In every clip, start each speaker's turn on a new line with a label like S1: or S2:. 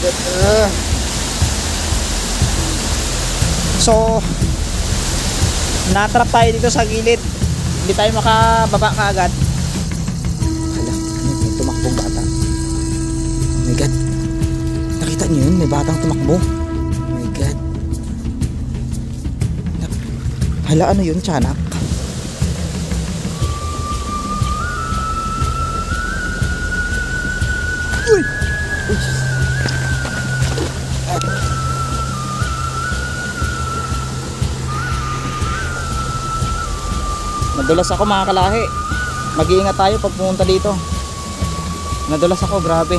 S1: So natrap tayo dito sa gilid, hindi tayo makababa kaagad. Hala, may tumakbong bata. Oh my god, nakita niyo yun? May batang tumakbo. Oh my god. Hala, ano yun? Tiyanak? Uy! Uy! Nadulas ako mga kalahi. Mag-iingat tayo pag pumunta dito. Nadulas ako, grabe.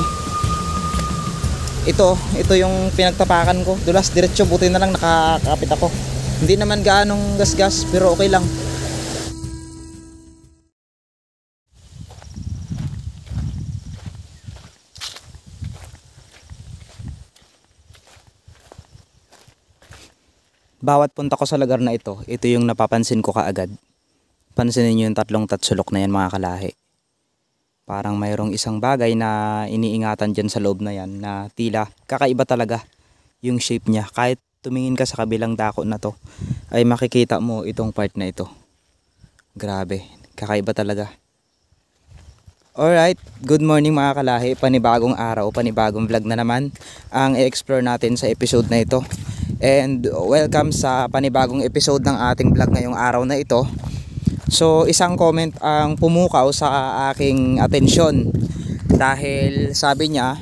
S1: Ito yung pinagtapakan ko. Dulas diretso, buti na lang nakakapit ako. Hindi naman gaanong gas-gas, pero okay lang. Bawat punta ko sa lugar na ito yung napapansin ko kaagad. Pansinin nyo yung tatlong tatsulok na yan mga kalahi. Parang mayroong isang bagay na iniingatan dyan sa loob na yan na tila kakaiba talaga yung shape niya. Kahit tumingin ka sa kabilang dako na to ay makikita mo itong part na ito. Grabe, kakaiba talaga. Alright, good morning mga kalahi. Panibagong araw, panibagong vlog na naman ang i-explore natin sa episode na ito. And welcome sa panibagong episode ng ating vlog ngayong araw na ito. So isang comment ang pumukaw sa aking atensyon dahil sabi niya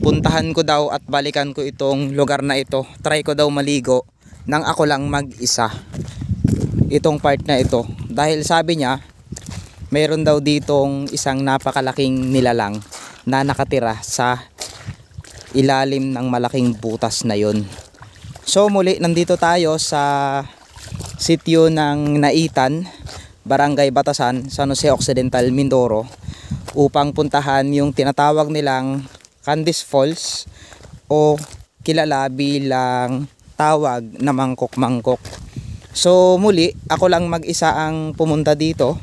S1: puntahan ko daw at balikan ko itong lugar na ito. Try ko daw maligo nang ako lang mag-isa itong part na ito. Dahil sabi niya mayroon daw ditong isang napakalaking nilalang na nakatira sa ilalim ng malaking butas na yon. So muli nandito tayo sa sitio ng Naitan, Barangay Batasan, San Jose Occidental, Mindoro upang puntahan yung tinatawag nilang Candice Falls o kilala bilang tawag na mangkok-mangkok. So muli ako lang mag-isa ang pumunta dito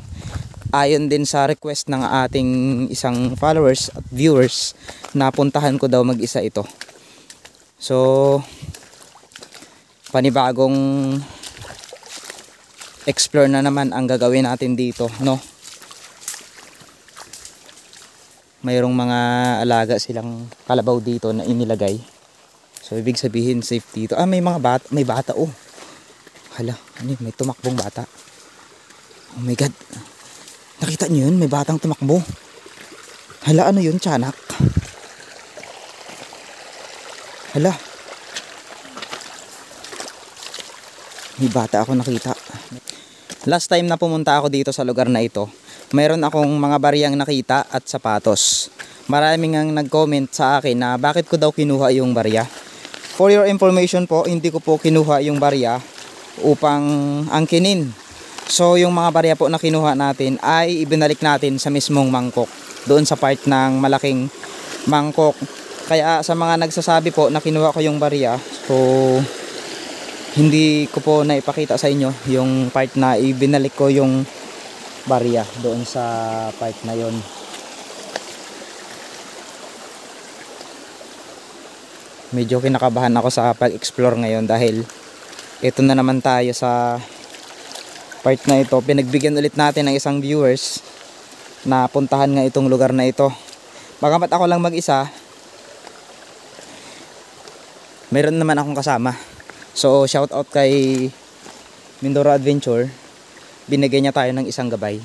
S1: ayon din sa request ng ating isang followers at viewers na puntahan ko daw mag-isa ito. So panibagong explore na naman ang gagawin natin dito, no? Mayroong mga alaga silang kalabaw dito na inilagay. So ibig sabihin safe dito. May mga bata, may bata oh. Hala, may tumakbong bata. Oh my god. Nakita niyo yun? May batang tumakbo. Hala, ano yun? Tiyanak? Hala. May bata ako nakita. Last time na pumunta ako dito sa lugar na ito, mayroon akong mga bariyang nakita at sapatos. Maraming ang nag-comment sa akin na bakit ko daw kinuha yung barya. For your information po, hindi ko po kinuha yung barya upang angkinin. So yung mga barya po na kinuha natin ay ibinalik natin sa mismong mangkok, doon sa part ng malaking mangkok. Kaya sa mga nagsasabi po na kinuha ko yung barya, so hindi ko po naipakita sa inyo yung part na ibinalik ko yung barya doon sa part na yon. Medyo kinakabahan ako sa pag-explore ngayon dahil ito na naman tayo sa part na ito. Pinagbigyan ulit natin ng isang viewers na puntahan nga itong lugar na ito. Bagamat ako lang mag-isa, meron naman akong kasama. So shout out kay Mindoro Adventure. Binigay niya tayo ng isang gabay.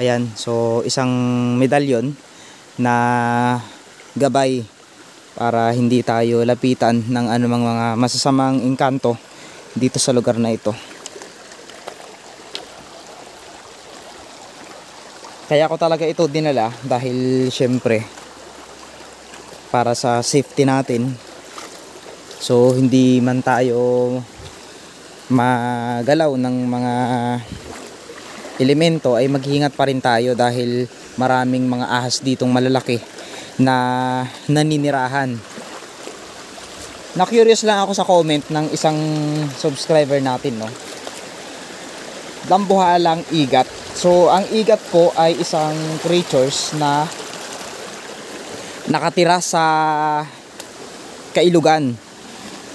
S1: Ayan, so isang medalyon na gabay para hindi tayo lapitan ng anumang mga masasamang engkanto dito sa lugar na ito. Kaya ako talaga ito dinala dahil syempre para sa safety natin. So hindi man tayo magalaw ng mga elemento ay maghingat pa rin tayo dahil maraming mga ahas ditong malalaki na naninirahan. Na-curious lang ako sa comment ng isang subscriber natin, no? Dambuhalang igat. So ang igat po ay isang creatures na nakatira sa Kailugan.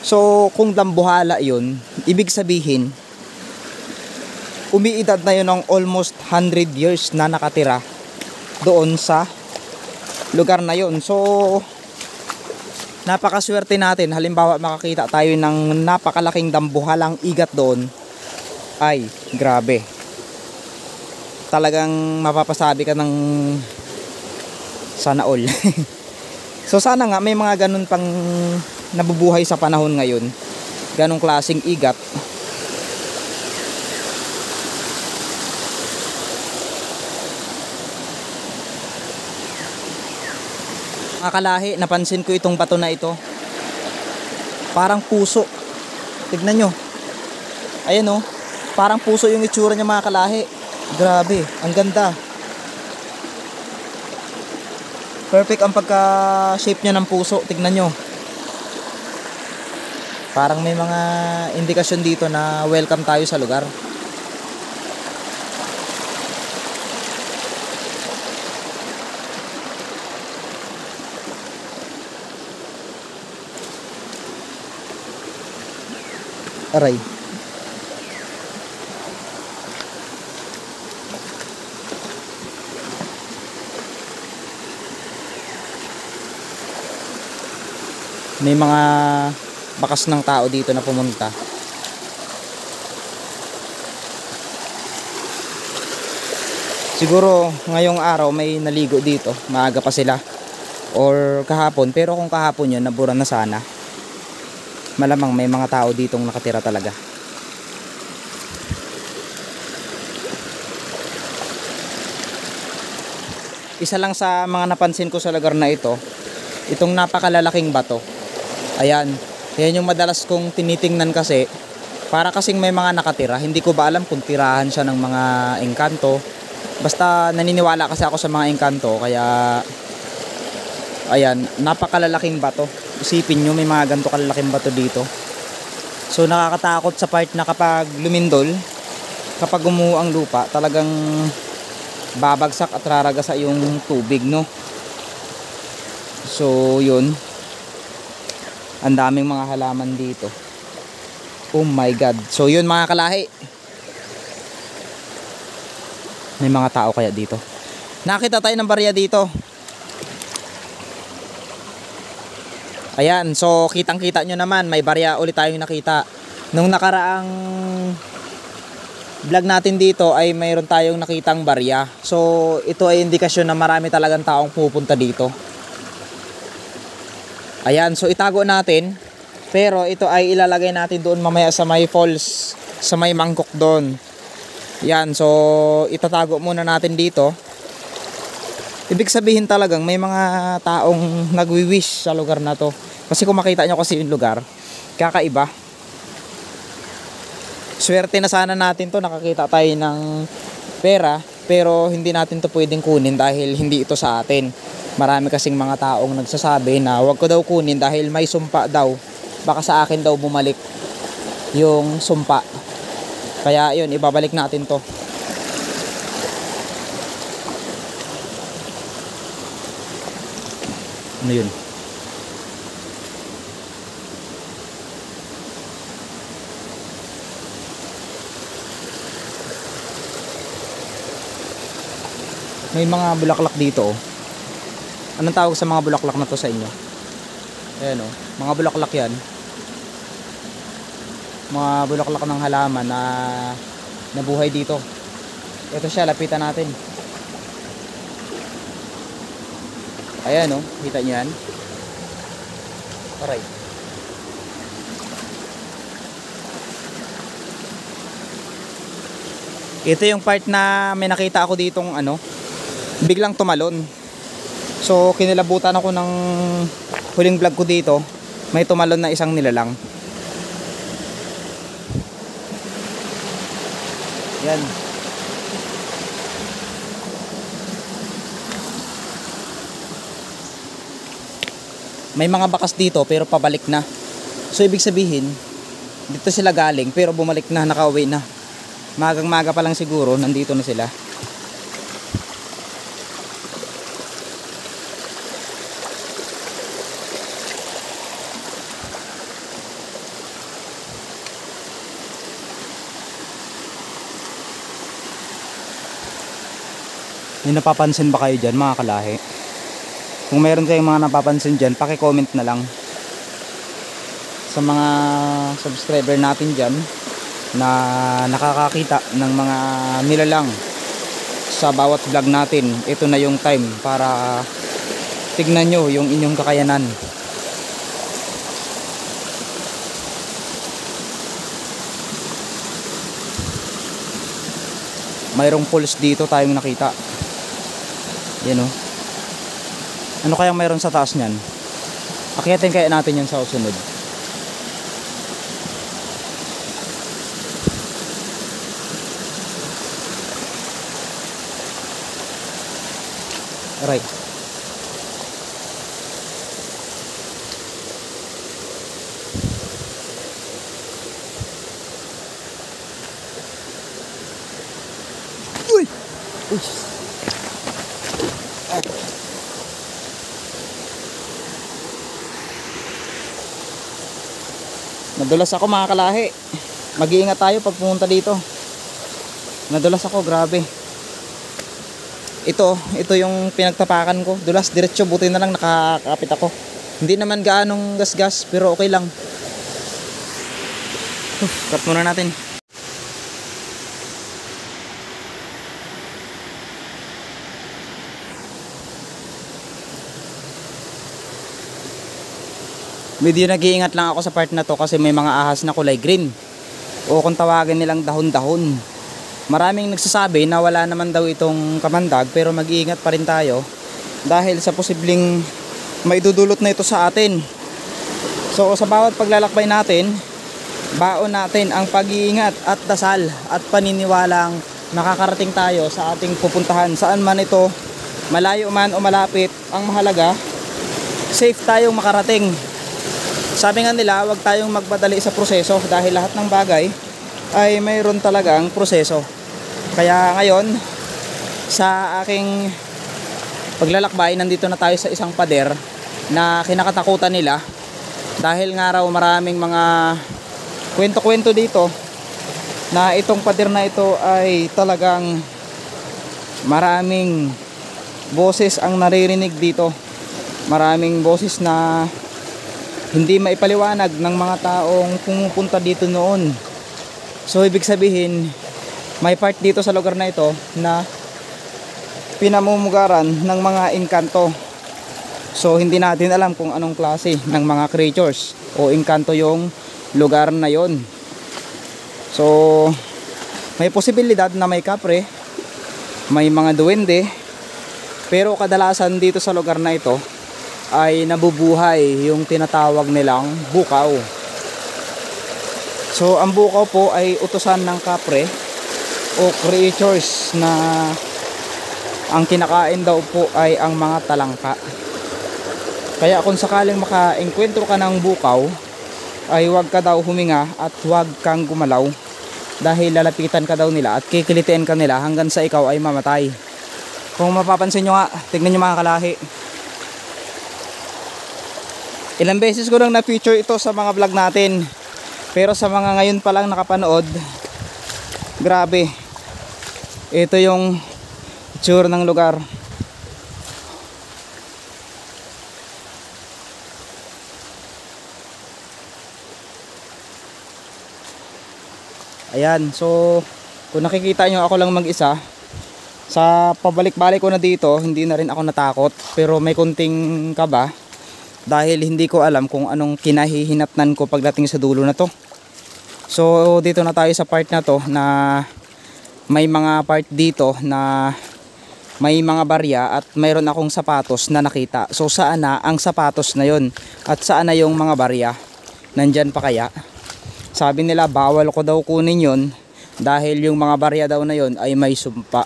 S1: So kung Dambuhala yun, ibig sabihin umiidad na yun ng almost 100 years na nakatira doon sa lugar na yun. So napakaswerte natin, halimbawa makakita tayo ng napakalaking dambuhalang igat doon, ay grabe, talagang mapapasabi ka ng sana all. So sana nga may mga ganun pang nabubuhay sa panahon ngayon, ganong klaseng igat. Mga kalahi, napansin ko itong bato na ito, parang puso. Tignan nyo, ayan o, parang puso yung itsura niya mga kalahi. Grabe, ang ganda, perfect ang pagka shape niya ng puso. Tignan nyo, parang may mga indikasyon dito na welcome tayo sa lugar. Aray, may mga bakas ng tao dito na pumunta. Siguro ngayong araw may naligo dito, maaga pa sila, or kahapon. Pero kung kahapon yun, nabura na sana. Malamang may mga tao ditong nakatira talaga. Isa lang sa mga napansin ko sa lugar na ito, itong napakalalaking bato. Ayan, yan yung madalas kong tinitingnan kasi, para kasing may mga nakatira. Hindi ko ba alam kung tirahan siya ng mga engkanto. Basta naniniwala kasi ako sa mga engkanto, kaya ayan, napakalalaking bato. Isipin nyo, may mga ganito kalalaking bato dito. So nakakatakot sa part na kapag lumindol, kapag gumuho ang lupa, talagang babagsak at raragasa yung tubig, no? So yun, ang daming mga halaman dito. Oh my god. So yun mga kalahi, may mga tao kaya dito. Nakita tayo ng barya dito. Ayan, so kitang kita nyo naman, may barya ulit tayong nakita. Nung nakaraang vlog natin dito ay mayroon tayong nakitang barya. So ito ay indikasyon na marami talagang taong pupunta dito. Ayan, so itago natin. Pero ito ay ilalagay natin doon mamaya sa may falls, sa may mangkok doon. Yan, so itatago muna natin dito. Ibig sabihin talagang may mga taong nagwi-wish sa lugar na to. Kasi kung makita nyo kasi yung lugar, kakaiba. Swerte na sana natin to, nakakita tayo ng pera, pero hindi natin to pwedeng kunin dahil hindi ito sa atin. Marami kasing mga taong nagsasabi na wag ko daw kunin dahil may sumpa daw. Baka sa akin daw bumalik yung sumpa. Kaya yun, ibabalik natin to. Ano yun? May mga bulaklak dito, oh. Anong tawag sa mga bulaklak na to sa inyo? Ayan, oh. Mga bulaklak yan. Mga bulaklak ng halaman na nabuhay dito. Ito siya, lapitan natin. Ayan, oh, kita nyo yan. Alright. Ito yung part na may nakita ako ditong biglang tumalon. So kinilabutan ako ng huling vlog ko dito. May tumalon na isang nilalang. Yan. May mga bakas dito pero pabalik na. So ibig sabihin dito sila galing pero bumalik na, nakauwi na. Magang maga pa lang siguro nandito na sila. May napapansin ba kayo dyan mga kalahi? Kung meron kayong mga napapansin dyan, paki-comment na lang sa mga subscriber natin dyan na nakakakita ng mga nilalang sa bawat vlog natin. Ito na yung time para tignan nyo yung inyong kakayanan. Mayroong pulse dito tayong nakita. Yan o. Ano kayang mayroon sa taas nyan? Akyatin kaya natin yan sa susunod. Right. Uy! Uy! Nadulas ako mga kalahi. Mag-iingat tayo pag pumunta dito. Nadulas ako, grabe. Ito yung pinagtapakan ko. Dulas diretso, buti na lang nakakapit ako. Hindi naman gaanong gas-gas, pero okay lang. Cut muna natin. Medyo nag-iingat lang ako sa part na to kasi may mga ahas na kulay green. O kung tawagin nilang dahon-dahon. Maraming nagsasabi na wala naman daw itong kamandag, pero mag-iingat pa rin tayo dahil sa posibleng maidudulot na ito sa atin. So sa bawat paglalakbay natin, baon natin ang pag-iingat at dasal at paniniwalang makakarating tayo sa ating pupuntahan. Saan man ito, malayo man o malapit, ang mahalaga safe tayong makarating. Sabi nga nila, huwag tayong magpadali sa proseso dahil lahat ng bagay ay mayroon talagang proseso. Kaya ngayon, sa aking paglalakbay, nandito na tayo sa isang pader na kinakatakutan nila dahil nga raw maraming mga kwento-kwento dito na itong pader na ito ay talagang maraming boses ang naririnig dito. Maraming boses na hindi maipaliwanag ng mga taong pumupunta dito noon. So ibig sabihin, may part dito sa lugar na ito na pinamumugaran ng mga engkanto. So hindi natin alam kung anong klase ng mga creatures o engkanto yung lugar na yon. So may posibilidad na may kapre, may mga duwende, pero kadalasan dito sa lugar na ito ay nabubuhay yung tinatawag nilang bukaw. So ang bukaw po ay utusan ng kapre o creatures na ang kinakain daw po ay ang mga talangka. Kaya kung sakaling maka-engkwentro ka ng bukaw, ay huwag ka daw huminga at huwag kang gumalaw dahil lalapitan ka daw nila at kikilitiin ka nila hanggang sa ikaw ay mamatay. Kung mapapansin nyo nga, tignan nyo mga kalahi, ilang beses ko nang na-feature ito sa mga vlog natin, pero sa mga ngayon pa lang nakapanood, grabe, ito yung itsura ng lugar. Ayan, so kung nakikita nyo ako lang mag-isa, sa pabalik-balik ko na dito, hindi na rin ako natakot, pero may kunting kaba dahil hindi ko alam kung anong kinahihinatnan ko pagdating sa dulo na to. So dito na tayo sa part na to na may mga part dito na may mga barya at mayroon akong sapatos na nakita. So saan na ang sapatos na yon at saan na yung mga barya? Nandyan pa kaya? Sabi nila bawal ko daw kunin yon dahil yung mga barya daw na yon ay may sumpa.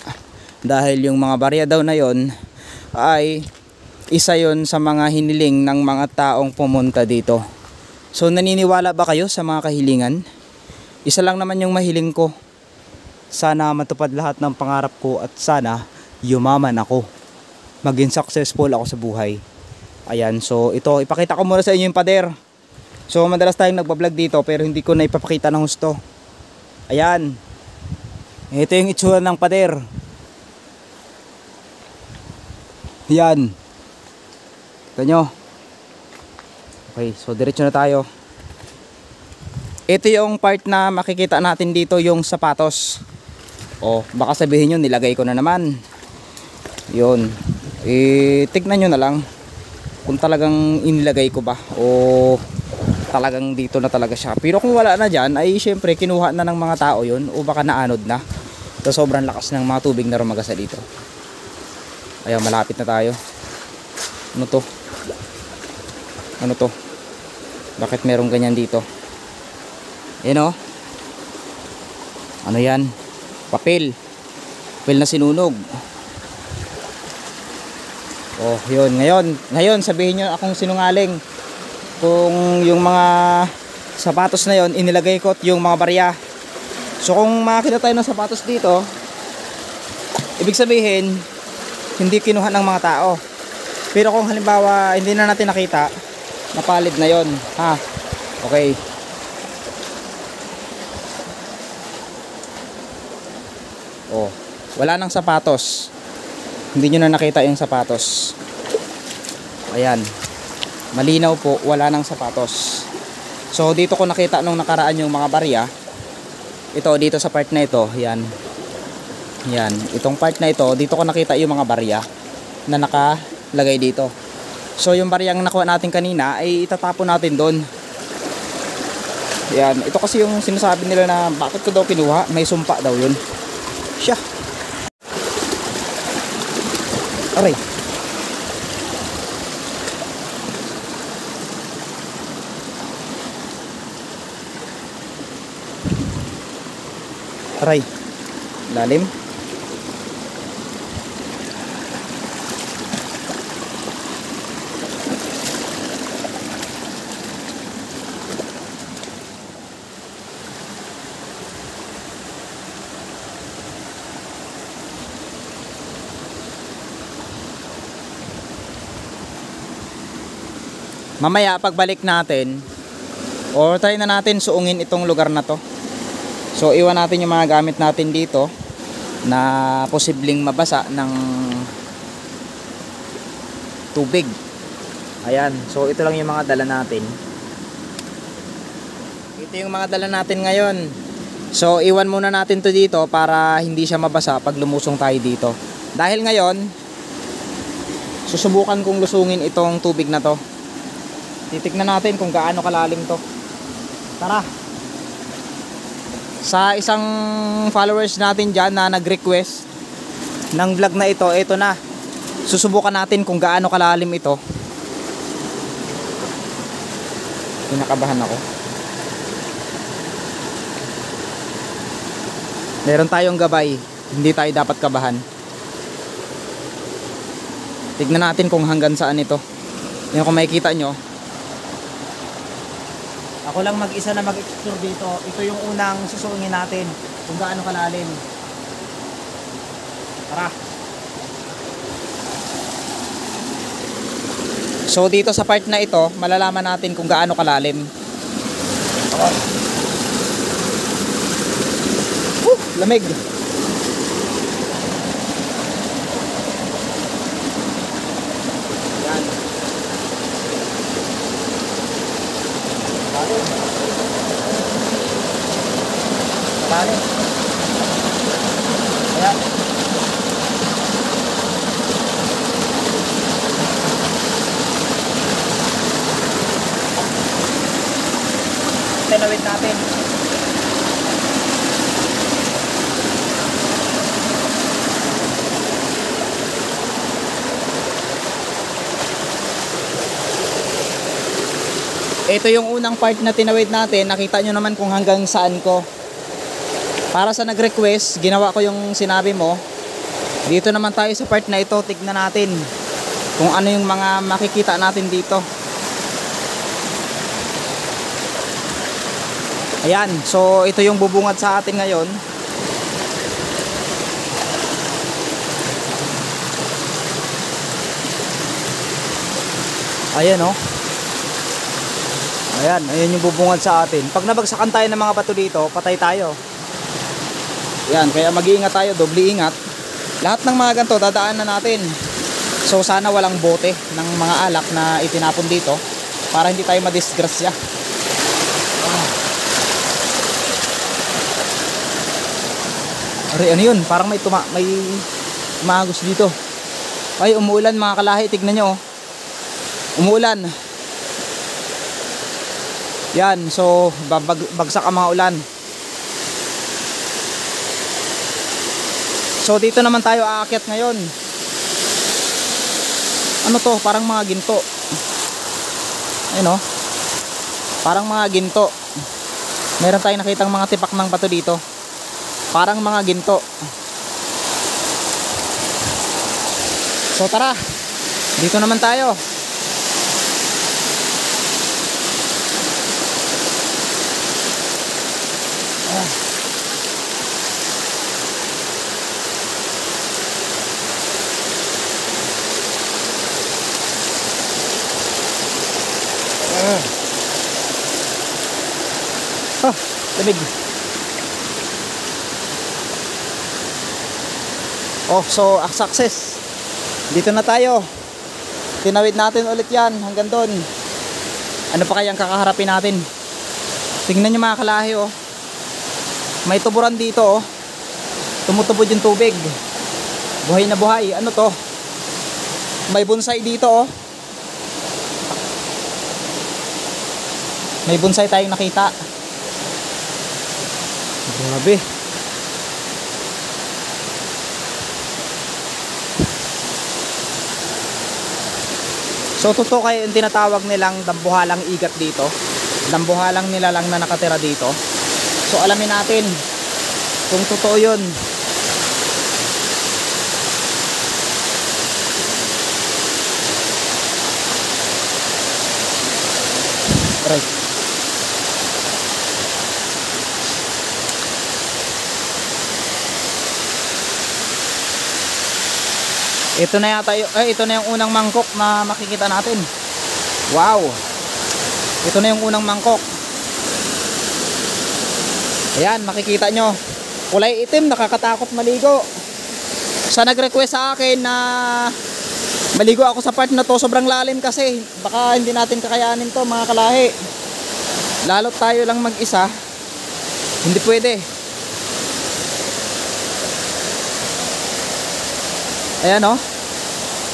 S1: Dahil yung mga barya daw na yon ay isa yon sa mga hiniling ng mga taong pumunta dito. So naniniwala ba kayo sa mga kahilingan? Isa lang naman yung mahiling ko. Sana matupad lahat ng pangarap ko at sana yumaman ako. Maging successful ako sa buhay. Ayan, so ito, ipakita ko muna sa inyo yung pader. So madalas tayong nagbablog dito pero hindi ko na ipapakita ng husto. Ayan. Ito yung itsura ng pader. Yan. Kita nyo. Okay, so diretso na tayo. Ito yung part na makikita natin dito, yung sapatos. O, baka sabihin nyo, nilagay ko na naman. Yun. Tignan nyo na lang kung talagang inilagay ko ba o talagang dito na talaga siya. Pero kung wala na dyan, ay syempre kinuha na ng mga tao yun o baka naanod na. So sobrang lakas ng mga tubig na rumagasa dito. Ayan, malapit na tayo. Ano to? Ano to? Bakit merong ganyan dito? Ayan o. Ano yan? Papel. Papel na sinunog. Oh, yun. Ngayon sabihin nyo akong sinungaling. Kung yung mga sapatos na yon inilagay ko at yung mga barya. So kung makakita tayo ng sapatos dito, ibig sabihin hindi kinuha ng mga tao. Pero kung halimbawa hindi na natin nakita, napalid na yon, ha. Okay. Oh, wala nang sapatos. Hindi nyo na nakita yung sapatos. Ayan. Malinaw po, wala nang sapatos. So dito ko nakita nung nakaraan yung mga barya. Ito dito sa part na ito, yan. Yan, itong part na ito, dito ko nakita yung mga barya na nakalagay dito. So yung baryang nakuha natin kanina ay itatapon natin doon. Yan, ito kasi yung sinasabi nila na bakit ko daw kinuha, may sumpa daw yun. Siya. Aray. Aray. Lalim. Mamaya pagbalik natin or try na natin suungin itong lugar na to. So iwan natin yung mga gamit natin dito na posibleng mabasa ng tubig. Ayan, so ito lang yung mga dala natin. Ito yung mga dala natin ngayon. So iwan muna natin to dito para hindi siya mabasa pag lumusong tayo dito. Dahil ngayon susubukan kong lusungin itong tubig na to. Titignan natin kung gaano kalalim to. Tara. Sa isang followers natin dyan na nag-request ng vlog na ito na. Susubukan natin kung gaano kalalim ito. Kinakabahan ako. Meron tayong gabay. Hindi tayo dapat kabahan. Tignan natin kung hanggang saan ito. Yan, kung makikita nyo, ako lang mag-isa na mag-explore dito. Ito yung unang susuungin natin kung gaano kalalim. Tara. So dito sa part na ito, malalaman natin kung gaano kalalim. Lamig. Yan. Malalim. Ayan. Tinawid natin. Ito yung unang part na tinawid natin. Nakita nyo naman kung hanggang saan ko. Para sa nag-request, ginawa ko yung sinabi mo. Dito naman tayo sa part na ito. Tignan natin kung ano yung mga makikita natin dito. Ayan, so ito yung bubungad sa atin ngayon. Ayan o. Ayan, ayan yung bubungad sa atin. Pag nabagsakan tayo ng mga bato dito, patay tayo. Ayan, kaya mag-iingat tayo, doble ingat. Lahat ng mga ganito, dadaan na natin. So sana walang bote ng mga alak na itinapon dito para hindi tayo madisgrasya. Aray, ano yun? Parang may tumagos dito. Ay, umuulan mga kalahi. Tignan nyo, oh. Umuulan. Yan, so bagsak ang mga ulan. So dito naman tayo aakyat ngayon. Ano to? Parang mga ginto. Ayun, oh. Parang mga ginto. Meron tayong nakitang mga tipak ng bato dito. Parang mga ginto. So tara, dito naman tayo. Lamig. Oh, so success. Dito na tayo. Tinawid natin ulit yan hanggang doon. Ano pa kayang kakaharapin natin? Tingnan nyo mga kalahi, oh. May tuburan dito, oh. Tumutubod yung tubig. Buhay na buhay. Ano to? May bonsai dito, oh. May bonsai tayong nakita. Grabe. So totoo kayo yung tinatawag nilang dambuhalang igat dito. Dambuhalang nila lang na nakatira dito. So alamin natin kung totoo yun. Right. Ito na yata ito na yung unang mangkok na makikita natin. Wow. Ito na yung unang mangkok. Ayan, makikita nyo. Kulay itim, nakakatakot maligo. Sa nag-request sa akin na maligo ako sa part na to, sobrang lalim kasi. Baka hindi natin kakayanin to mga kalahi. Lalo tayo lang mag-isa. Hindi pwede. Ayan, oh.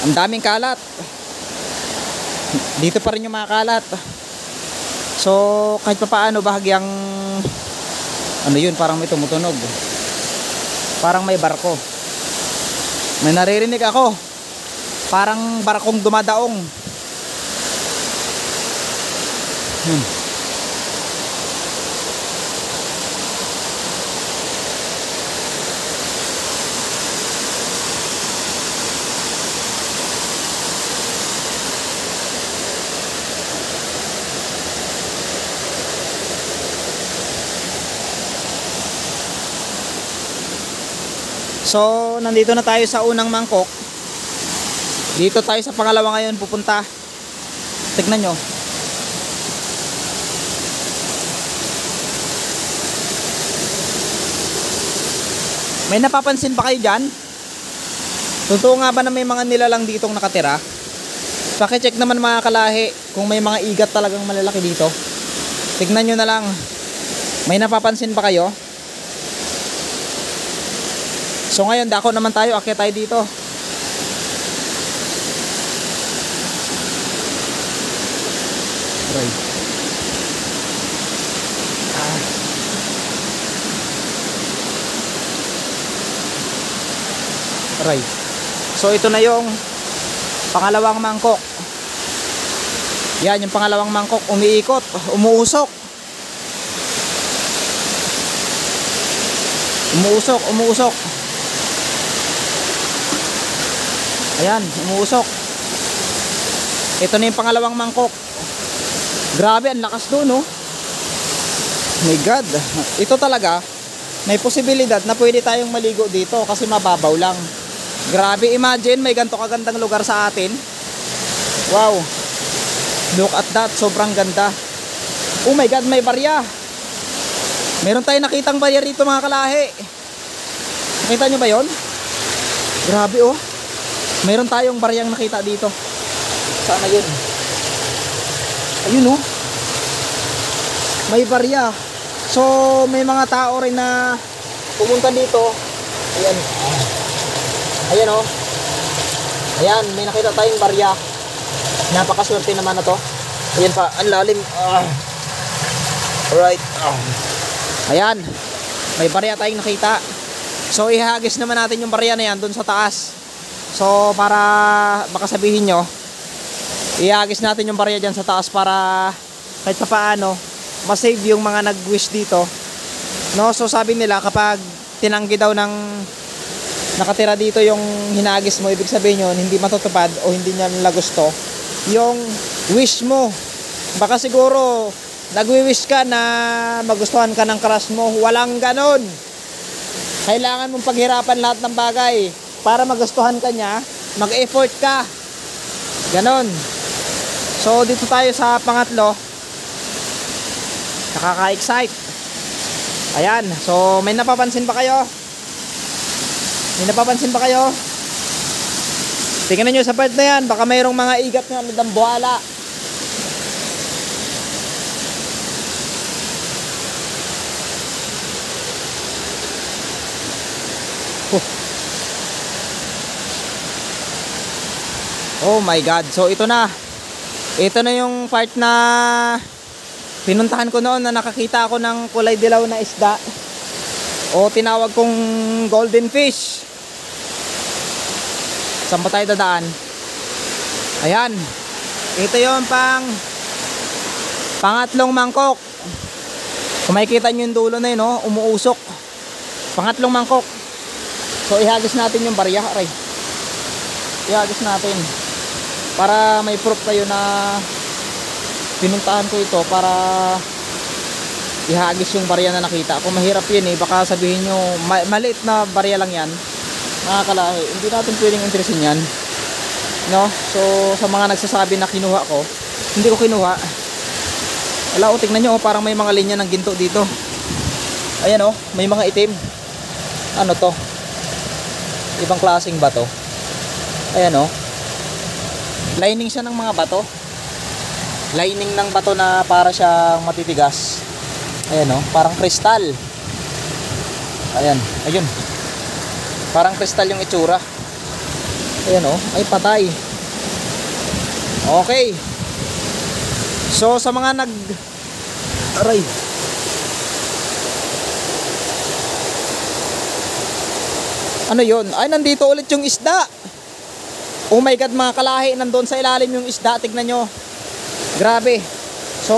S1: Ang daming kalat. Dito pa rin yung mga kalat. So kahit pa paano bahagyang ano yun, parang may tumutunog. Parang may barko. May naririnig ako. Parang barkong dumadaong. So nandito na tayo sa unang mangkok. Dito tayo sa pangalawa ngayon pupunta. Tignan nyo. May napapansin ba kayo dyan? Totoo nga ba na may mga nilalang ditong nakatira? Pakicheck naman mga kalahi kung may mga igat talagang malalaki dito. Tignan nyo na lang. May napapansin ba kayo? So ngayon dako naman tayo, akyat tayo dito. Right. Right. So ito na yung pangalawang mangkok. Yan yung pangalawang mangkok, umiikot, umuusok. Umuusok. Ayan, umuusok. Ito na yung pangalawang mangkok. Grabe, ang lakas doon, oh. My God. Ito talaga, may posibilidad na pwede tayong maligo dito kasi mababaw lang. Grabe, imagine may ganito kagandang lugar sa atin. Wow. Look at that, sobrang ganda. Oh my God, may barya. Meron tayong nakitang barya rito mga kalahi. Nakita nyo ba yon? Grabe, oh. Mayroon tayong baryang nakita dito. Sana yun. Ayun oh. May barya. So may mga tao rin na pumunta dito. Ayan. Ayan oh. Ayan, may nakita tayong barya. Napakaswerte naman na to. Ayan pa, ang lalim. Alright. Ayan. May barya tayong nakita. So ihagis naman natin yung barya na yan dun sa taas. So para baka sabihin nyo, ihagis natin yung barya dyan sa taas para kahit pa paano masave yung mga nag-wish dito. No, so sabi nila kapag tinanggi daw ng nakatira dito yung hinagis mo, ibig sabihin yun hindi matutupad o hindi niya nila gusto yung wish mo. Baka siguro nagwi-wish ka na magustuhan ka ng crush mo. Walang ganon. Kailangan mong paghirapan lahat ng bagay para magustuhan ka niya, mag-effort ka. Ganon. So dito tayo sa pangatlo. Nakaka-excite. Ayan. So may napapansin ba kayo? May napapansin ba kayo? Tingnan nyo sa part na yan. Baka mayroong mga igat na dambuhala. Oh my God. So ito na. Ito na yung part na pinuntahan ko noon na nakakita ako ng kulay dilaw na isda. O tinawag kong golden fish. Saan ba tayo dadaan? Ayan. Ito yung pangatlong mangkok. Kung makikita nyo yung dulo na yun, oh, umuusok. Pangatlong mangkok. So ihagis natin yung barya. Aray. Ihagis natin. Para may proof kayo na pinuntahan ko ito para ihagis yung barya na nakita. Kung mahirap yun eh, baka sabihin nyo maliit na barya lang yan, nakakalahi, hindi natin pwedeng interesin yan, no? So sa mga nagsasabi na kinuha ko, hindi ko kinuha. Wala, o tingnan nyo, parang may mga linya ng ginto dito. Ayan o, may mga itim. Ano to? Ibang klaseng bato. Ayan o, lining siya ng mga bato. Lining ng bato na para siyang matitigas. Ayan o, parang kristal. Ayan, ayun. Parang kristal yung itsura. Ayan o, ay patay. Okay. So sa mga aray. Ano yun? Ay, nandito ulit yung isda. Oh my God, mga kalahi, nandoon sa ilalim yung isda. Tignan nyo. Grabe. So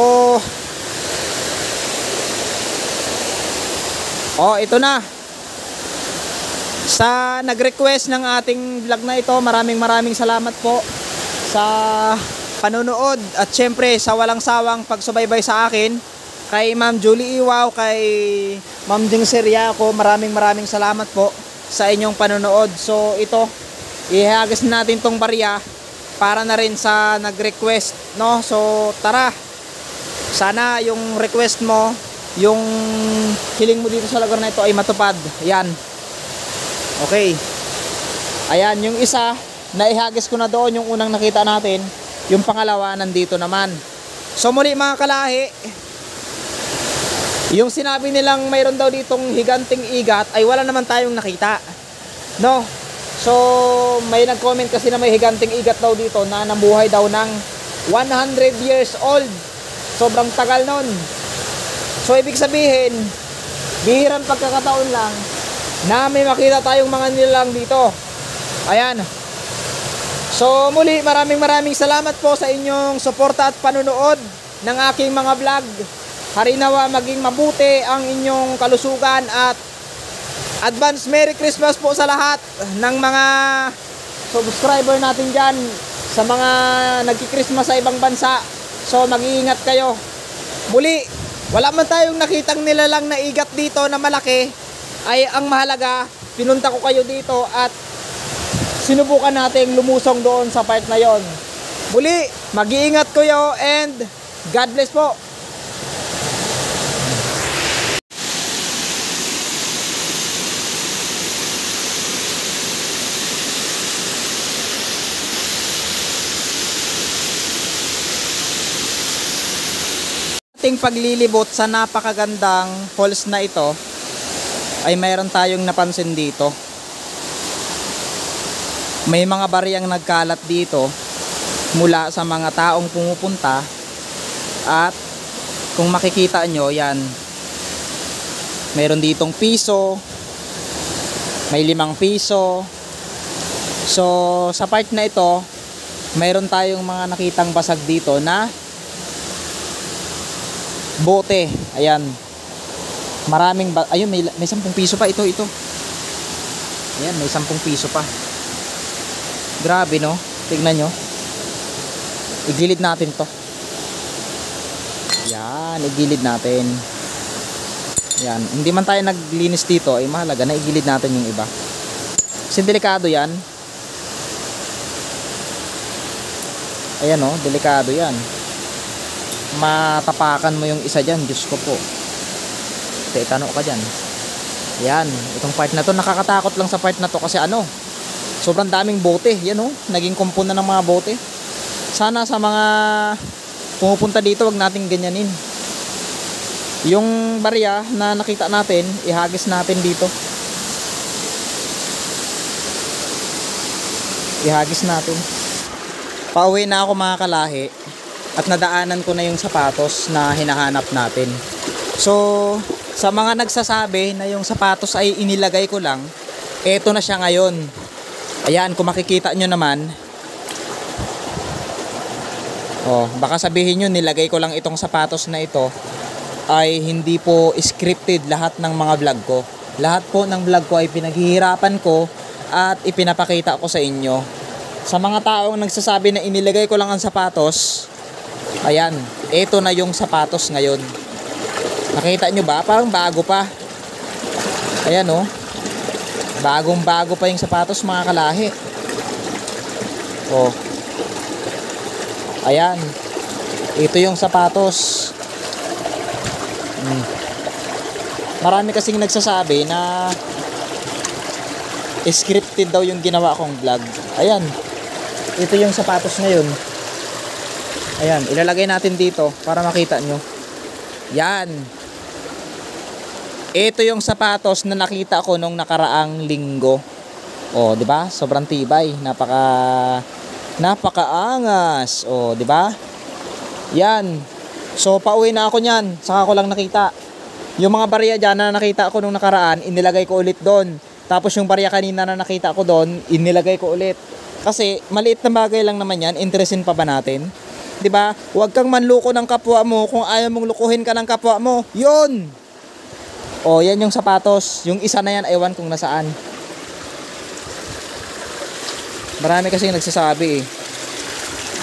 S1: oh, ito na. Sa nag-request ng ating vlog na ito, maraming salamat po sa panonood at syempre sa walang sawang pagsubaybay sa akin. Kay Ma'am Julie Iwaw, kay Ma'am Ding Seriaco, maraming salamat po sa inyong panonood. So ito, ihagis natin tong barya para na rin sa nag-request, no? So tara, sana yung request mo, yung hiling mo dito sa lugar na ito ay matupad. Ayan. Okay. Ayan, yung isa naihagis ko na doon, yung unang nakita natin. Yung pangalawa nandito naman. So muli mga kalahi, yung sinabi nilang mayroon daw ditong higanting igat ay wala naman tayong nakita, no? So may nag-comment kasi na may higanting igat daw dito na nabuhay daw ng 100 years old. Sobrang tagal nun. So ibig sabihin, bihirang pagkakataon lang na may makita tayong mga nilalang dito. Ayan. So muli, maraming salamat po sa inyong suporta at panunood ng aking mga vlog. Harinawa maging mabuti ang inyong kalusugan at advance Merry Christmas po sa lahat ng mga subscriber natin dyan, sa mga nagki-Christmas sa ibang bansa. So mag-iingat kayo. Muli, wala man tayong nakitang nilalang na igat dito na malaki, ay ang mahalaga, pinunta ko kayo dito at sinubukan nating lumusong doon sa part na yon. Muli, mag-iingat kayo and God bless po. ating paglilibot sa napakagandang falls na ito ay mayroon tayong napansin dito. May mga bariyang nagkalat dito mula sa mga taong pumupunta, at kung makikita nyo yan, mayroon ditong piso, may 5 piso. So sa part na ito, mayroon tayong mga nakitang basag dito na bote. Ayan, maraming ayun, may 10 piso pa ito. Ayan, may 10 piso pa. Grabe, no? Tignan nyo. Igilid natin to. Yan, igilid natin. Yan, hindi man tayo naglinis dito, ay mahalaga na igilid natin yung iba. Kasi delikado yan. Ayan, no? Delikado yan. Matapakan mo yung isa dyan, Diyos ko po. Tetano ka dyan. Yan, itong part na to, nakakatakot lang sa part na to kasi ano, sobrang daming bote. Yan, no? Naging kumpon na ng mga bote. Sana sa mga pumupunta dito, wag nating ganyanin. Yung barya na nakita natin, ihagis natin dito. Ihagis natin. Pauwi na ako mga kalahi, at nadaanan ko na yung sapatos na hinahanap natin. So sa mga nagsasabi na yung sapatos ay inilagay ko lang, eto na siya ngayon. Ayan, kung makikita nyo naman, oh, baka sabihin nyo nilagay ko lang itong sapatos na ito, ay hindi po scripted lahat ng mga vlog ko. Lahat po ng vlog ko ay pinaghihirapan ko at ipinapakita ko sa inyo. Sa mga taong nagsasabi na inilagay ko lang ang sapatos, ayan, ito na yung sapatos ngayon. Nakita nyo ba? Parang bago pa. Ayan, oh. Bagong bago pa yung sapatos mga kalahi. Oh. Ayan. Ito yung sapatos. Marami kasing nagsasabi na scripted daw yung ginawa kong vlog. Ayan, ito yung sapatos ngayon. Ayan, ilalagay natin dito para makita nyo. Yan, ito yung sapatos na nakita ko nung nakaraang linggo. Oh, di ba? Sobrang tibay, napakaangas. Oh, di ba? Yan. So pauwi na ako niyan, saka ko lang nakita. Yung mga barya dyan na nakita ko nung nakaraan, inilagay ko ulit doon. Tapos yung barya kanina na nakita ko doon, inilagay ko ulit. Kasi maliit na bagay lang naman yan, interesin pa ba natin? 'Di ba? Huwag kang manluko ng kapwa mo kung ayaw mong lukuhin ka ng kapwa mo. 'Yun. Oh, yan yung sapatos. Yung isa na yan, ewan kung nasaan. Marami kasi nagsasabi eh.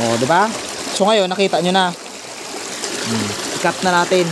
S1: Oh, 'di ba? So ngayon nakita nyo na. I-cut na natin.